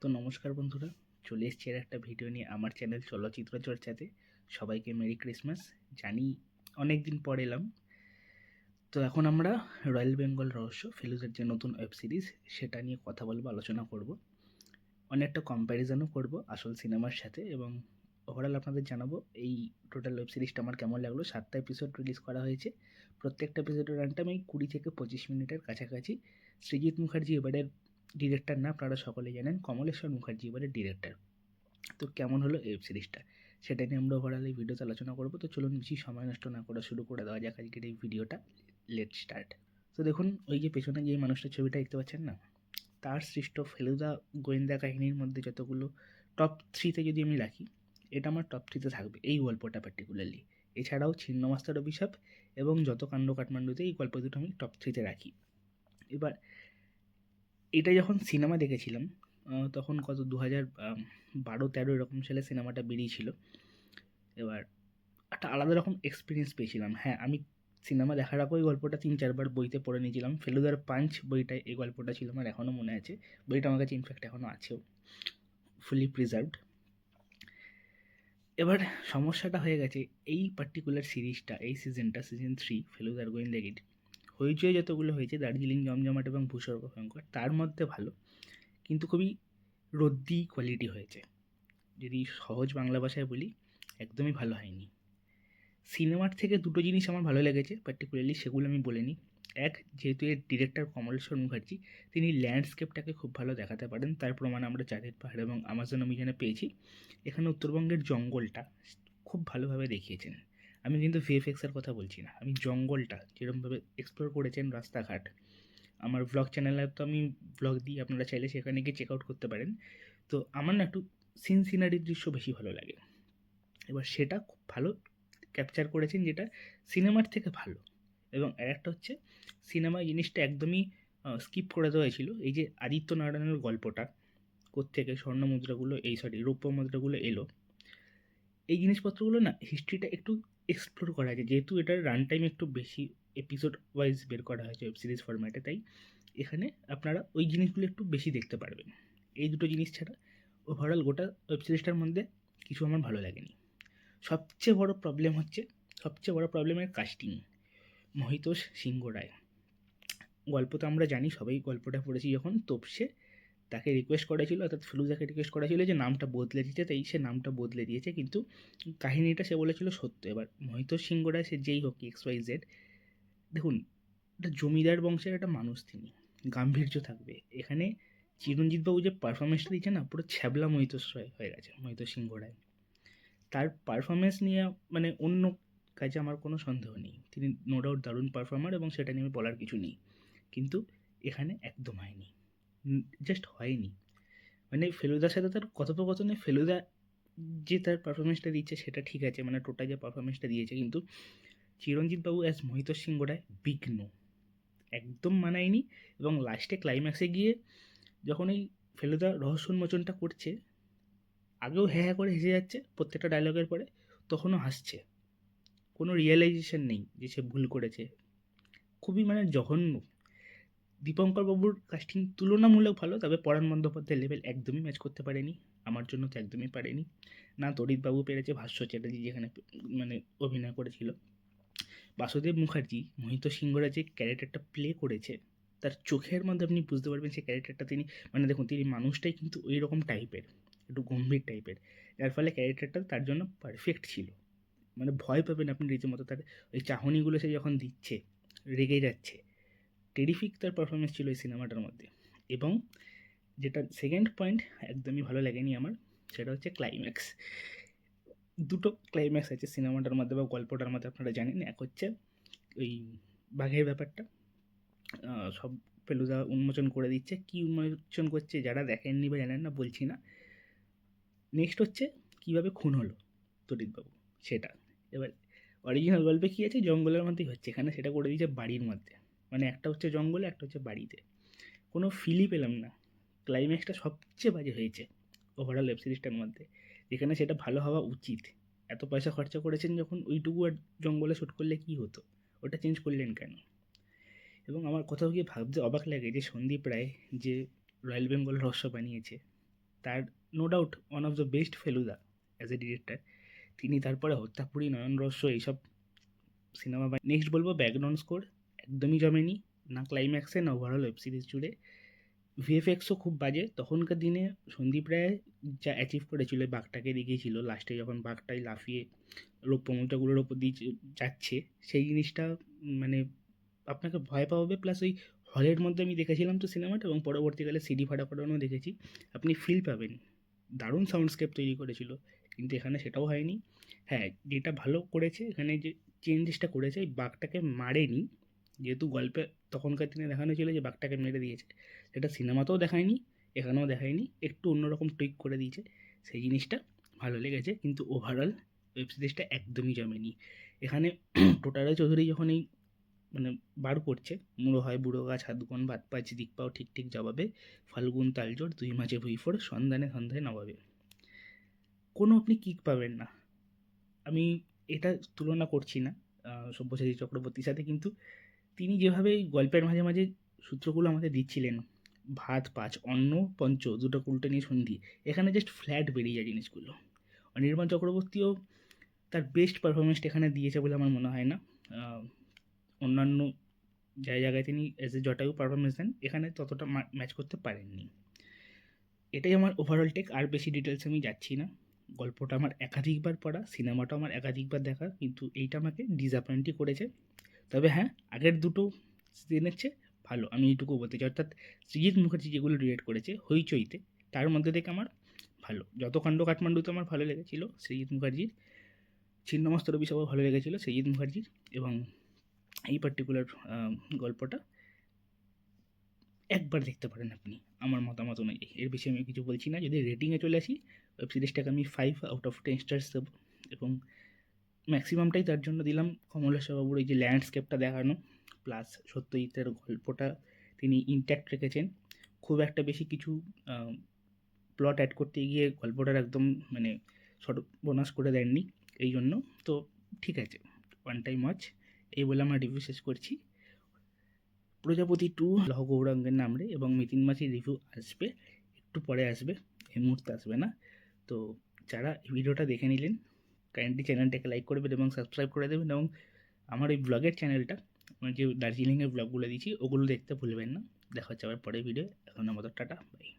তো নমস্কার বন্ধুরা, চলে এসেছি আর একটা ভিডিও নিয়ে আমার চ্যানেল চলচ্চিত্র চর্চাতে। সবাইকে মেরি ক্রিসমাস। জানি অনেক দিন পর এলাম। তো এখন আমরা রয়্যাল বেঙ্গল রহস্য ফেলুদার যে নতুন ওয়েব সিরিজ সেটা নিয়ে কথা বলবো, আলোচনা করব, অনেকটা কম্প্যারিজনও করব আসল সিনেমার সাথে, এবং ওভারঅল আপনাদের জানাবো এই টোটাল ওয়েব সিরিজটা আমার কেমন লাগলো। 7টা এপিসোড রিলিজ করা হয়েছে। প্রত্যেকটা এপিসোডের রান টাইম এই 20 থেকে 25 মিনিটের কাছাকাছি। সৃজিত মুখার্জি এবারের ডিরেক্টর না, আপনারা সকলেই জানেন, কমলেশ্বর মুখার্জি এবারের ডিরেক্টর। তো কেমন হলো ওয়েব সিরিজটা সেটা নিয়ে আমরা ওভারঅল এই ভিডিওতে আলোচনা করবো। তো চলুন বেশি সময় নষ্ট না করে শুরু করে দেওয়া যাক আজকের এই ভিডিওটা। Let start. তো দেখুন, ওই যে পেছনে যে মানুষটার ছবিটা দেখতে পাচ্ছেন না, তার সৃষ্ট ফেলুদা গোয়েন্দা কাহিনীর মধ্যে যতগুলো টপ 3-তে যদি আমি রাখি, এটা আমার টপ 3-তে থাকবে এই গল্পটা পার্টিকুলারলি। এছাড়াও ছিন্নমাস্টার অভিশাপ এবং যত কাণ্ড কাঠমান্ডুতে, এই গল্প দুটো আমি টপ 3-তে রাখি। এবার এটা যখন সিনেমা দেখেছিলাম তখন কত 2012-13 এরকম সালে সিনেমাটা বেরিয়েছিল। এবার একটা আলাদা রকম এক্সপিরিয়েন্স পেয়েছিলাম। হ্যাঁ, আমি সিনেমা দেখার আগেও এই গল্পটা 3-4 বার বইতে পড়ে নিয়েছিলাম। ফেলুদার পাঞ্চ বইটায় এই গল্পটা ছিল, আমার এখনও মনে আছে। বইটা আমার কাছে ইনফ্যাক্ট এখনও আছেও, ফুলি প্রিজার্ভড। এবার সমস্যাটা হয়ে গেছে এই পার্টিকুলার সিরিজটা, এই সিজনটা, সিজন 3 ফেলুদার গোয়েন্দাগিরি, হইচই যতগুলো হয়েছে, দার্জিলিং জমজমাট এবং ভূস্বর্গ ভয়ঙ্কর, তার মধ্যে ভালো, কিন্তু খুবই রদ্দি কোয়ালিটি হয়েছে। যদি সহজ বাংলা ভাষায় বলি, একদমই ভালো হয়নি। সিনেমার থেকে দুটো জিনিস আমার ভালো লেগেছে পার্টিকুলারলি, সেগুলো আমি বলে নিই। এক, যেহেতু এর ডিরেক্টর কমলেশ্বর মুখার্জি, তিনি ল্যান্ডস্কেপটাকে খুব ভালো দেখাতে পারেন। তার প্রমাণ আমরা চাঁদের পাহাড় এবং আমাজন অভিযানে পেয়েছি। এখানে উত্তরবঙ্গের জঙ্গলটা খুব ভালোভাবে দেখিয়েছেন। আমি কিন্তু ভিএফএক্সের কথা বলছি না, আমি জঙ্গলটা যেরকমভাবে এক্সপ্লোর করেছেন, রাস্তাঘাট। আমার ভ্লগ চ্যানেলে তো আমি ভ্লগ দিই, আপনারা চাইলে সেখানে গিয়ে চেক আউট করতে পারেন। তো আমার না একটু সিনারির দৃশ্য বেশি ভালো লাগে। এবার সেটা খুব ভালো ক্যাপচার করেছেন, যেটা সিনেমার থেকে ভালো। এবং আরেকটা হচ্ছে, সিনেমায় জিনিসটা একদমই স্কিপ করে দেওয়া হয়েছিল। এই যে আদিত্য নারায়ণের গল্পটা কোত্থেকে স্বর্ণ মুদ্রাগুলো, রৌপ্য মুদ্রাগুলো এলো, এই জিনিসপত্রগুলো না, হিস্ট্রিটা একটু এক্সপ্লোর করা হয়েছে। যেহেতু এটার রান টাইম একটু বেশি, এপিসোড ওয়াইজ বের করা হয়েছে ওয়েব সিরিজ ফরম্যাটে, তাই এখানে আপনারা ওই জিনিসগুলো একটু বেশি দেখতে পারবেন। এই দুটো জিনিস ছাড়া ওভারঅল গোটা ওয়েব সিরিজটার মধ্যে কিছু আমার ভালো লাগেনি। সবচেয়ে বড় প্রবলেমের কাস্টিং। মহিতোষ সিংহ রায়। গল্প তো আমরা জানি, সবাই গল্পটা পড়েছি যখন, তোপসে তাকে রিকোয়েস্ট করেছিল, অর্থাৎ ফিরোজাকে রিকোয়েস্ট করেছিল যে নামটা বদলে দিতে, তাই সে নামটা বদলে দিয়েছে, কিন্তু কাহিনীটা সে বলেছিল সত্য। এবার মহিতোষ সিংহ রায়, সে যেই হোক, XYZ, দেখুন, একটা জমিদার বংশের একটা মানুষ তিনি, গাম্ভীর্য থাকবে। এখানে চিরঞ্জিতবাবু যে পারফরমেন্সটা দিচ্ছে না, পুরো ছ্যাবলা মহিতোষ রায় হয়ে গেছে, মহিতোষ সিংহ রায়। তার পারফরমেন্স নিয়ে মানে অন্য কাজে আমার কোনো সন্দেহ নেই, তিনি নো ডাউট দারুণ পারফর্মার, এবং সেটা নিয়ে বলার কিছু নেই। কিন্তু এখানে একদম হয়নি, জাস্ট হয়নি। মানে ফেলুদার সাথে তার কথোপকথনে ফেলুদা যে তার পারফরমেন্সটা দিচ্ছে সেটা ঠিক আছে, মানে টোটাল যে পারফরমেন্সটা দিয়েছে, কিন্তু চিরঞ্জিতবাবু অ্যাজ মহিতোষ সিংহ রায় বিঘ্ন, একদম মানায়নি। এবং লাস্টে ক্লাইম্যাক্সে গিয়ে যখন এই ফেলুদা রহস্য উন্মোচনটা করছে, আগেও হ্যাঁ হ্যাঁ করে হেসে যাচ্ছে প্রত্যেকটা ডায়লগের পরে, তখনও হাসছে, কোনো রিয়েলাইজেশন নেই যে সে ভুল করেছে। খুবই মানে জঘন্য। দীপঙ্কর বাবুর কাস্টিং তুলনামূলক ভালো, তবে পরাণ বন্দ্যোপাধ্যায়ের লেভেল একদমই ম্যাচ করতে পারেনি, আমার জন্য তো একদমই পারেনি। না তড়িৎবাবু পেরেছে, ভাস্বর চ্যাটার্জি যেখানে মানে অভিনয় করেছিল। বাসুদেব মুখার্জি মোহিত সিংহরা যে ক্যারেক্টারটা প্লে করেছে, তার চোখের মধ্যে আপনি বুঝতে পারবেন সেই ক্যারেক্টারটা তিনি, মানে দেখুন, তিনি মানুষটাই কিন্তু ওই রকম টাইপের, একটু গম্ভীর টাইপের, যার ফলে ক্যারেক্টারটা তার জন্য পারফেক্ট ছিল। মানে ভয় পাবেন আপনি রীতিমতো, তার ওই চাহনিগুলো সে যখন দিচ্ছে, রেগে যাচ্ছে, টেরিফিক তার পারফরমেন্স ছিল এই সিনেমাটার মধ্যে। এবং যেটা সেকেন্ড পয়েন্ট একদমই ভালো লাগেনি আমার, সেটা হচ্ছে ক্লাইম্যাক্স। দুটো ক্লাইম্যাক্স আছে সিনেমাটার মধ্যে বা গল্পটার মধ্যে, আপনারা জানেন। এক হচ্ছে ওই বাঘের ব্যাপারটা, সব ফেলুদা উন্মোচন করে দিচ্ছে, কি উন্মোচন করছে যারা দেখেননি বা জানেন না বলছি না। নেক্সট হচ্ছে কীভাবে খুন হলো তরিতবাবু, সেটা। এবার অরিজিনাল গল্পে কী আছে, জঙ্গলের মধ্যেই হচ্ছে, এখানে সেটা করে দিয়েছে বাড়ির মধ্যে। মানে একটা হচ্ছে জঙ্গলে, একটা হচ্ছে বাড়িতে, কোনো ফিলই পেলাম না। ক্লাইম্যাক্সটা সবচেয়ে বাজে হয়েছে ওভারঅল ওয়েব সিরিজটার মধ্যে, যেখানে সেটা ভালো হওয়া উচিত। এত পয়সা খরচা করেছেন যখন, ওইটুকু আর জঙ্গলে শ্যুট করলে কী হতো, ওটা চেঞ্জ করলেন কেন? এবং আমার কোথাও গিয়ে ভাবতে অবাক লাগে যে সন্দীপ রায় যে রয়্যাল বেঙ্গল রহস্য বানিয়েছে, তার no doubt one of the best Feluda as a director. তিনি তারপরে হত্যাপুরী, নয়ন রহস্য এইসব সিনেমা বাই। নেক্সট বলবো ব্যাকগ্রাউন্ড স্কোর একদমই জমেনি, না ক্লাইম্যাক্সে না ওভারঅল ওয়েব সিরিজ জুড়ে। ভিএফএক্সও খুব বাজে। তখনকার দিনে সন্দীপ রায় যা অ্যাচিভ করেছিল বাঘটাকে দেখিয়েছিল লাস্টে, যখন বাঘটাই লাফিয়ে রৌপ্যমুদ্রাগুলোর ওপর দিয়ে যাচ্ছে, সেই জিনিসটা মানে আপনাকে ভয় পাওয়াবে। প্লাস ওই হলের মধ্যে আমি দেখেছিলাম তো সিনেমাটা, এবং পরবর্তীকালে সিডি ফাটা করানো দেখেছি, আপনি ফিল পাবেন। দারুণ সাউন্ডস্কেপ তৈরি করেছিল, কিন্তু এখানে সেটাও হয়নি। হ্যাঁ, যেটা ভালো করেছে এখানে, যে চেঞ্জেসটা করেছে, এই বাঘটাকে মারেনি। যেহেতু গল্পে তখনকার দিনে দেখানো ছিল যে বাঘটাকে মেরে দিয়েছে, সেটা সিনেমাতেও দেখায়নি, এখানেও দেখায়নি, একটু অন্যরকম টুইক করে দিয়েছে, সেই জিনিসটা ভালো লেগেছে। কিন্তু ওভারঅল ওয়েব সিরিজটা একদমই জমেনি। এখানে টোটারা চৌধুরী যখন এই মানে বার করছে, মুড়ো হয় বুড়ো গাছ, হাতগুন ভাত পাঁচ দিক পাও ঠিক ঠিক জবাবে, ফাল্গুন তালজোড় দুই মাঝে ভুঁইফোড়, সন্ধানে সন্ধ্যায় নবাবে, কোনো আপনি কিক পাবেন না। আমি এটা তুলনা করছি না সব্যসাচী চক্রবর্তীর সাথে, কিন্তু তিনি যেভাবে এই গল্পের মাঝে মাঝে সূত্রগুলো আমাদের দিচ্ছিলেন, ভাত পাঁচ অন্ন পঞ্চ দুটো উল্টে নিয়ে সন্ধি, এখানে জাস্ট ফ্ল্যাট বেরিয়ে যায় জিনিসগুলো। অনির্বাণ চক্রবর্তীও তার বেস্ট পারফরমেন্সটা এখানে দিয়েছে বলে আমার মনে হয় না। অন্যান্য জায়গায় তিনি অ্যাজ এ জটায়ু পারফরমেন্স দেন, এখানে ততটা ম্যাচ করতে পারেননি। এটাই আমার ওভারঅল টেক, আর বেশি ডিটেলস আমি যাচ্ছি না। গল্পটা আমার একাধিকবার পড়া, সিনেমাটা আমার একাধিকবার দেখা, কিন্তু এইটা আমাকে ডিসঅ্যাপয়েন্টই করেছে। তবে হ্যাঁ, আগের দুটো সিজনের চেয়ে ভালো, আমি এইটুকু বলতে চাই। অর্থাৎ সৃজিত মুখার্জি যেগুলো ডিরেক্ট করেছে হইচইতে, তার মধ্যে থেকে আমার ভালো। যত খণ্ড কাঠমান্ডুতে আমার ভালো লেগেছিল সৃজিত মুখার্জির, ছিন্নমস্ত রবি সবাই ভালো লেগেছিল সৃজিত মুখার্জির, এবং এই পার্টিকুলার গল্পটা একবার দেখতে পারেন আপনি, আমার মতামত অনুযায়ী। এর বেশি আমি কিছু বলছি না। যদি রেটিংয়ে চলে আসি, ওয়েব সিরিজটাকে আমি 5/10 স্টার্স দেবো, এবং ম্যাক্সিমামটাই তার জন্য দিলাম কমলেশ্বর বাবুর এই যে ল্যান্ডস্কেপটা দেখানো, প্লাস সত্যজিতের গল্পটা তিনি ইনট্যাক্ট রেখেছেন। খুব একটা বেশি কিছু প্লট অ্যাড করতে গিয়ে গল্পটার একদম মানে সর্বনাশ করে দেননি, এই জন্য তো ঠিক আছে, ওয়ান টাইম ওয়াচ। এই বলে আমার রিভিউ শেষ করছি। প্রজাপতি 2 লহ গৌরাঙ্গের নামরে, এবং মিতিন মাসির রিভিউ আসবে, একটু পরে আসবে, এই মুহূর্তে আসবে না। তো যারা এই ভিডিওটা দেখে নিলেন, কাইন্ডলি চ্যানেলটাকে লাইক করবেন এবং সাবস্ক্রাইব করে দেবেন, এবং আমার এই ব্লগের চ্যানেলটা, আমি যে দার্জিলিংয়ের ব্লগগুলো দিচ্ছি ওগুলো দেখতে ভুলবেন না। দেখা হচ্ছে আবার পরের ভিডিও। এখন আমাদের টাটা, বাই।